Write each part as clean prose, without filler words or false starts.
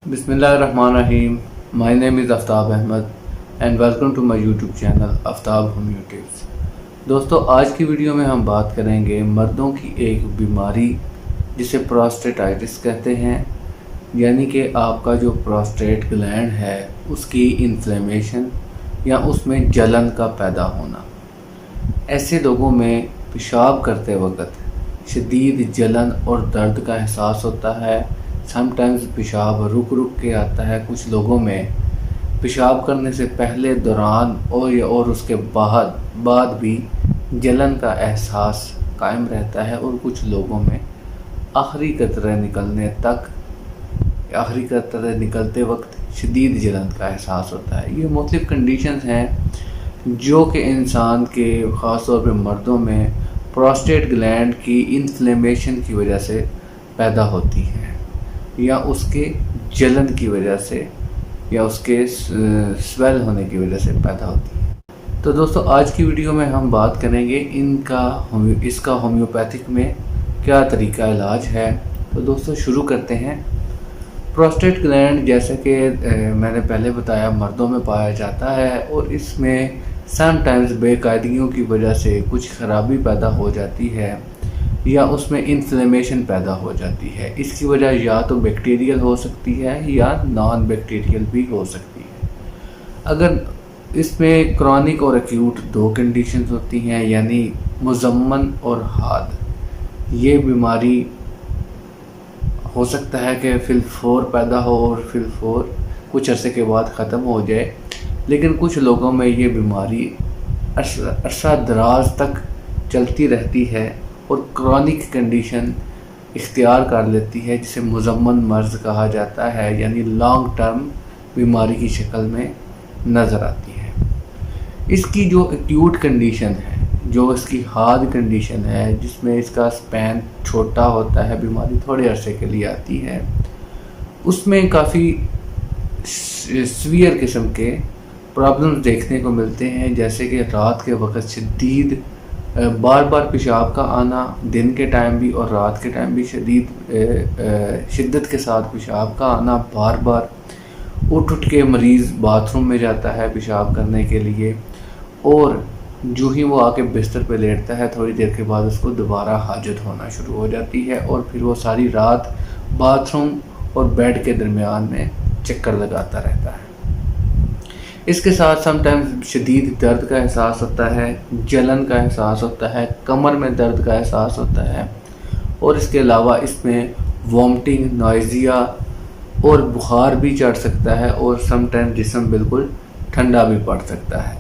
बिस्मिल्लाहिर्रहमानिर्रहीम। My name is Aftab Ahmad and welcome to my YouTube channel Aftab homeo tips. दोस्तों, आज की वीडियो में हम बात करेंगे मर्दों की एक बीमारी जिसे प्रोस्टेटाइटिस कहते हैं, यानी कि आपका जो प्रोस्टेट ग्लैंड है उसकी इन्फ्लेमेशन या उसमें जलन का पैदा होना। ऐसे लोगों में पेशाब करते वक्त शदीद जलन और दर्द का एहसास होता है। समटाइम्स पेशाब रुक रुक के आता है। कुछ लोगों में पेशाब करने से पहले, दौरान और उसके बाद भी जलन का एहसास कायम रहता है और कुछ लोगों में आखिरी कतरे निकलते वक्त शदीद जलन का एहसास होता है। ये मुख्तलिफ कंडीशंस हैं जो कि इंसान के ख़ास तौर पर मर्दों में प्रोस्टेट ग्लैंड की इन्फ्लेमेशन की वजह से पैदा होती है, या उसके जलन की वजह से, या उसके स्वेल होने की वजह से पैदा होती है। तो दोस्तों, आज की वीडियो में हम बात करेंगे इसका होम्योपैथिक में क्या तरीका इलाज है। तो दोस्तों, शुरू करते हैं। प्रोस्टेट ग्लैंड, जैसे कि मैंने पहले बताया, मर्दों में पाया जाता है और इसमें समटाइम्स बेकायदगियों की वजह से कुछ खराबी पैदा हो जाती है या उसमें इन्फ्लेमेशन पैदा हो जाती है। इसकी वजह या तो बैक्टीरियल हो सकती है या नॉन बैक्टीरियल भी हो सकती है। अगर इसमें क्रॉनिक और एक्यूट दो कंडीशंस होती हैं, यानी मुज़म्मन और हाद। ये बीमारी हो सकता है कि फिल-4 पैदा हो और फिल-4 कुछ अरसे के बाद ख़त्म हो जाए, लेकिन कुछ लोगों में ये बीमारी अरसा दराज तक चलती रहती है और क्रॉनिक कंडीशन इख्तियार कर लेती है, जिसे मुज़म्मन मर्ज़ कहा जाता है, यानी लॉन्ग टर्म बीमारी की शक्ल में नज़र आती है। इसकी जो एक्यूट कंडीशन है, जो इसकी हार्ड कंडीशन है, जिसमें इसका स्पैन छोटा होता है, बीमारी थोड़े अरसे के लिए आती है, उसमें काफ़ी सीवियर किस्म के प्रॉब्लम्स देखने को मिलते हैं, जैसे कि रात के वक्त शदीद बार बार पेशाब का आना, दिन के टाइम भी और रात के टाइम भी शिद्दत के साथ पेशाब का आना, बार बार उठ के मरीज़ बाथरूम में जाता है पेशाब करने के लिए, और जो ही वो आके बिस्तर पे लेटता है थोड़ी देर के बाद उसको दोबारा हाजत होना शुरू हो जाती है और फिर वो सारी रात बाथरूम और बेड के दरमियान में चक्कर लगाता रहता है। इसके साथ समटाइम्स शदीद दर्द का एहसास होता है, जलन का एहसास होता है, कमर में दर्द का एहसास होता है, और इसके अलावा इसमें वॉमिटिंग, नॉइज़िया और बुखार भी चढ़ सकता है, और समटाइम्स जिस्म बिल्कुल ठंडा भी पड़ सकता है।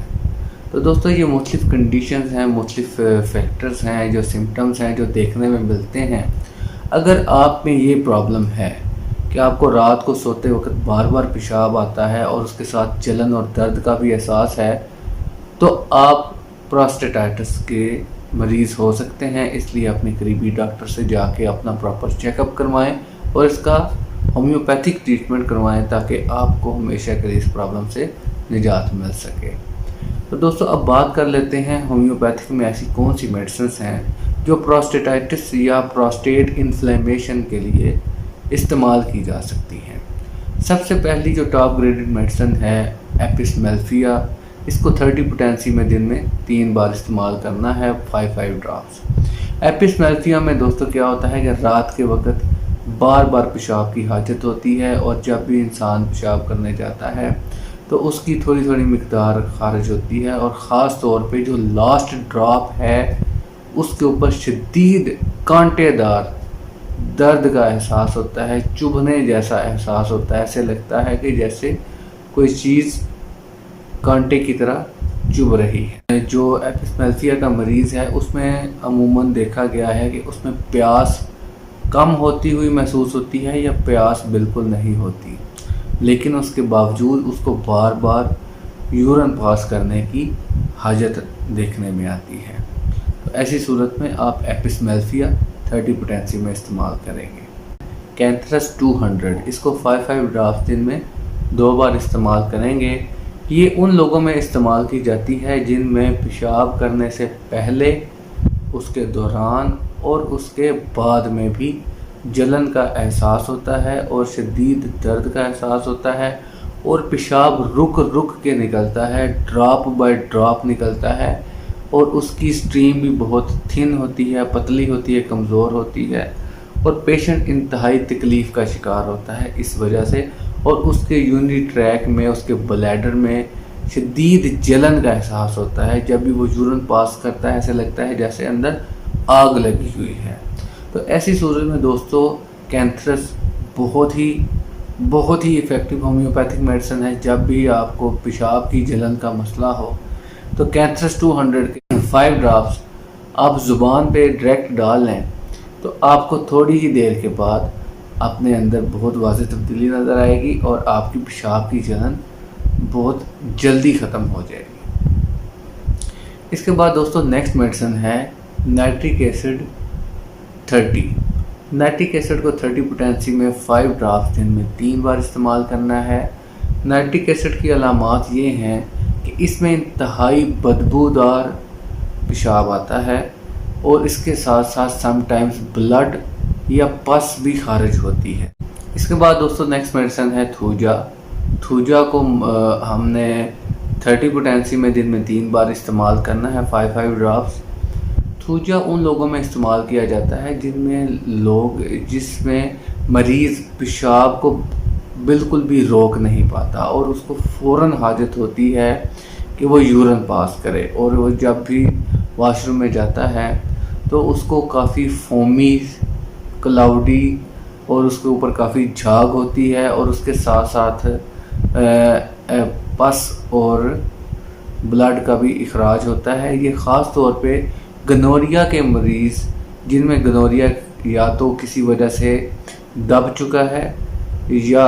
तो दोस्तों, ये मुख्तलिफ कंडीशंस हैं, मुख्तलिफ फैक्टर्स हैं, जो सिम्टम्स हैं, जो देखने में मिलते हैं। अगर आप में ये प्रॉब्लम है कि आपको रात को सोते वक्त बार बार पेशाब आता है और उसके साथ जलन और दर्द का भी एहसास है, तो आप प्रोस्टेटाइटिस के मरीज़ हो सकते हैं। इसलिए अपने करीबी डॉक्टर से जाके अपना प्रॉपर चेकअप करवाएं और इसका होम्योपैथिक ट्रीटमेंट करवाएं, ताकि आपको हमेशा के लिए इस प्रॉब्लम से निजात मिल सके। तो दोस्तों, अब बात कर लेते हैं होम्योपैथिक में ऐसी कौन सी मेडिसिन हैं जो प्रोस्टेटाइटिस या प्रोस्टेट इन्फ्लेमेशन के लिए इस्तेमाल की जा सकती हैं। सबसे पहली जो टॉप ग्रेडेड मेडिसिन है, एपिस-मेल्फिया। इसको 30 पोटेंसी में दिन में 3 बार इस्तेमाल करना है, 5 ड्रॉप्स। एपिस-मेल्फिया में दोस्तों क्या होता है कि रात के वक्त बार बार पेशाब की हाजत होती है, और जब भी इंसान पेशाब करने जाता है तो उसकी थोड़ी थोड़ी मिकदार खारिज होती है, और ख़ास तौर पे जो लास्ट ड्रॉप है उसके ऊपर शदीद कांटेदार दर्द का एहसास होता है, चुभने जैसा एहसास होता है। ऐसे लगता है कि जैसे कोई चीज़ कांटे की तरह चुभ रही है। जो एपिस-मेल्फिया का मरीज़ है उसमें अमूमन देखा गया है कि उसमें प्यास कम होती हुई महसूस होती है या प्यास बिल्कुल नहीं होती, लेकिन उसके बावजूद उसको बार बार यूरिन पास करने की हाजत देखने में आती है। तो ऐसी सूरत में आप एपिस-मेल्फिया 30 पोटेंसी में इस्तेमाल करेंगे। कैंथरस 200, इसको 5 ड्रॉप्स दिन में 2 बार इस्तेमाल करेंगे। ये उन लोगों में इस्तेमाल की जाती है जिनमें पेशाब करने से पहले, उसके दौरान और उसके बाद में भी जलन का एहसास होता है और शदीद दर्द का एहसास होता है और पेशाब रुक रुक के निकलता है, ड्रॉप बाय ड्रॉप निकलता है और उसकी स्ट्रीम भी बहुत थिन होती है, पतली होती है, कमज़ोर होती है और पेशेंट इंतहाई तकलीफ़ का शिकार होता है इस वजह से। और उसके यूरिनरी ट्रैक में, उसके ब्लैडर में शदीद जलन का एहसास होता है। जब भी वो यूरिन पास करता है ऐसे लगता है जैसे अंदर आग लगी हुई है। तो ऐसी सूरत में दोस्तों कैंथरस बहुत ही इफ़ेक्टिव होम्योपैथिक मेडिसिन है। जब भी आपको पेशाब की जलन का मसला हो तो कैंथरस 200 के 5 ड्रॉप्स आप ज़ुबान पे डायरेक्ट डाल लें तो आपको थोड़ी ही देर के बाद अपने अंदर बहुत वाज़ेह तब्दीली नज़र आएगी और आपकी पेशाब की जलन बहुत जल्दी ख़त्म हो जाएगी। इसके बाद दोस्तों नेक्स्ट मेडिसिन है नाइट्रिक एसिड 30। नाइट्रिक एसिड को 30 पोटेंसी में 5 ड्रॉप्स दिन में 3 बार इस्तेमाल करना है। नाइट्रिक एसिड की अलामात ये हैं कि इसमें इंतहाई बदबूदार पेशाब आता है और इसके साथ साथ समटाइम्स ब्लड या पस भी खारिज होती है। इसके बाद दोस्तों नेक्स्ट मेडिसिन है थूजा। थूजा को हमने 30 पोटेंसी में दिन में 3 बार इस्तेमाल करना है, 5 ड्रॉप्स। थूजा उन लोगों में इस्तेमाल किया जाता है जिसमें मरीज़ पेशाब को बिल्कुल भी रोक नहीं पाता और उसको फ़ौरन हाजत होती है कि वो यूरिन पास करे और वो जब भी वॉशरूम में जाता है तो उसको काफ़ी फोमी, क्लाउडी और उसके ऊपर काफ़ी झाग होती है और उसके साथ साथ पस और ब्लड का भी इखराज होता है। ये ख़ास तौर पे गनोरिया के मरीज़ जिनमें गनोरिया या तो किसी वजह से दब चुका है या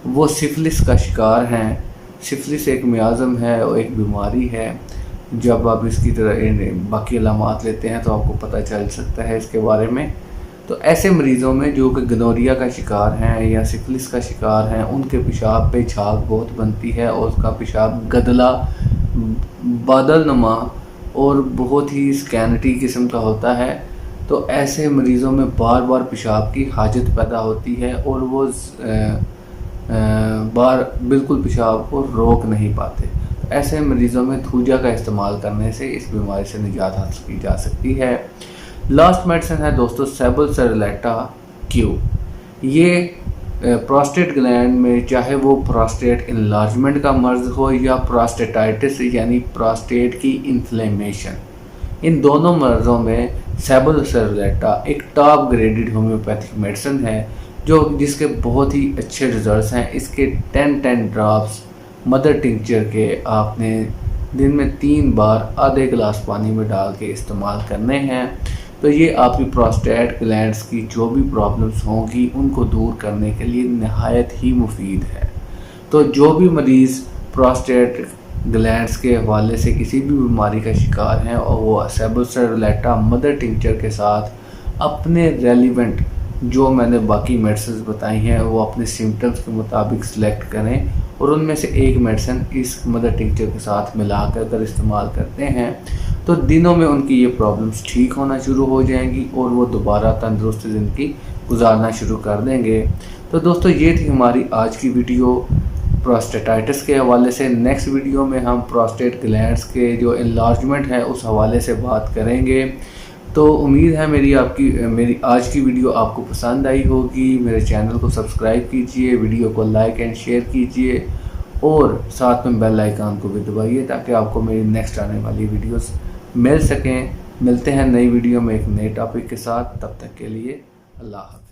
वो सिफिलिस का शिकार हैं। सिफिलिस एक मियाज़म है और एक बीमारी है। जब आप इसकी तरह बाकी अलामात लेते हैं तो आपको पता चल सकता है इसके बारे में। तो ऐसे मरीज़ों में जो कि गनोरिया का शिकार हैं या सिफिलिस का शिकार हैं उनके पेशाब पे झाग बहुत बनती है और उसका पेशाब गदला, बादलनुमा और बहुत ही स्कैनिटी किस्म का होता है। तो ऐसे मरीज़ों में बार बार पेशाब की हाजत पैदा होती है और वो बिल्कुल पेशाब को रोक नहीं पाते। तो ऐसे मरीज़ों में थूजा का इस्तेमाल करने से इस बीमारी से निजात हासिल की जा सकती है। लास्ट मेडिसिन है दोस्तों सेबुलसेरेलेटा क्यू। ये प्रोस्टेट ग्लैंड में, चाहे वो प्रोस्टेट इनलार्जमेंट का मर्ज़ हो या प्रोस्टेटाइटिस यानी प्रोस्टेट की इन्फ्लेमेशन, इन दोनों मर्ज़ों में सेबुलसेरेलेटा एक टॉप ग्रेडेड होम्योपैथिक मेडिसिन है जिसके बहुत ही अच्छे रिजल्ट्स हैं। इसके 10 ड्रॉप्स मदर टिंचर के आपने दिन में 3 बार आधे गिलास पानी में डाल के इस्तेमाल करने हैं। तो ये आपकी प्रोस्टेट ग्लैंड्स की जो भी प्रॉब्लम्स होंगी उनको दूर करने के लिए नहायत ही मुफीद है। तो जो भी मरीज़ प्रोस्टेट ग्लैंड्स के हवाले से किसी भी बीमारी का शिकार हैं और वो सेबुलसेरेलेटा मदर टिंचर के साथ अपने रेलिवेंट जो मैंने बाकी मेडिसिन बताई हैं वो अपने सिम्टम्स के मुताबिक सिलेक्ट करें और उनमें से एक मेडिसिन इस मदर टिंचर के साथ मिला कर इस्तेमाल करते हैं तो दिनों में उनकी ये प्रॉब्लम्स ठीक होना शुरू हो जाएंगी और वो दोबारा तंदुरुस्त ज़िंदगी गुजारना शुरू कर देंगे। तो दोस्तों ये थी हमारी आज की वीडियो प्रोस्टेटाइटिस के हवाले से। नेक्स्ट वीडियो में हम प्रोस्टेट ग्लैंड्स के जो इनलार्जमेंट है उस हवाले से बात करेंगे। तो उम्मीद है मेरी आज की वीडियो आपको पसंद आई होगी। मेरे चैनल को सब्सक्राइब कीजिए, वीडियो को लाइक एंड शेयर कीजिए और साथ में बेल आइकन को भी दबाइए ताकि आपको मेरी नेक्स्ट आने वाली वीडियोस मिल सकें। मिलते हैं नई वीडियो में एक नए टॉपिक के साथ। तब तक के लिए अल्लाह हाफ़िज़।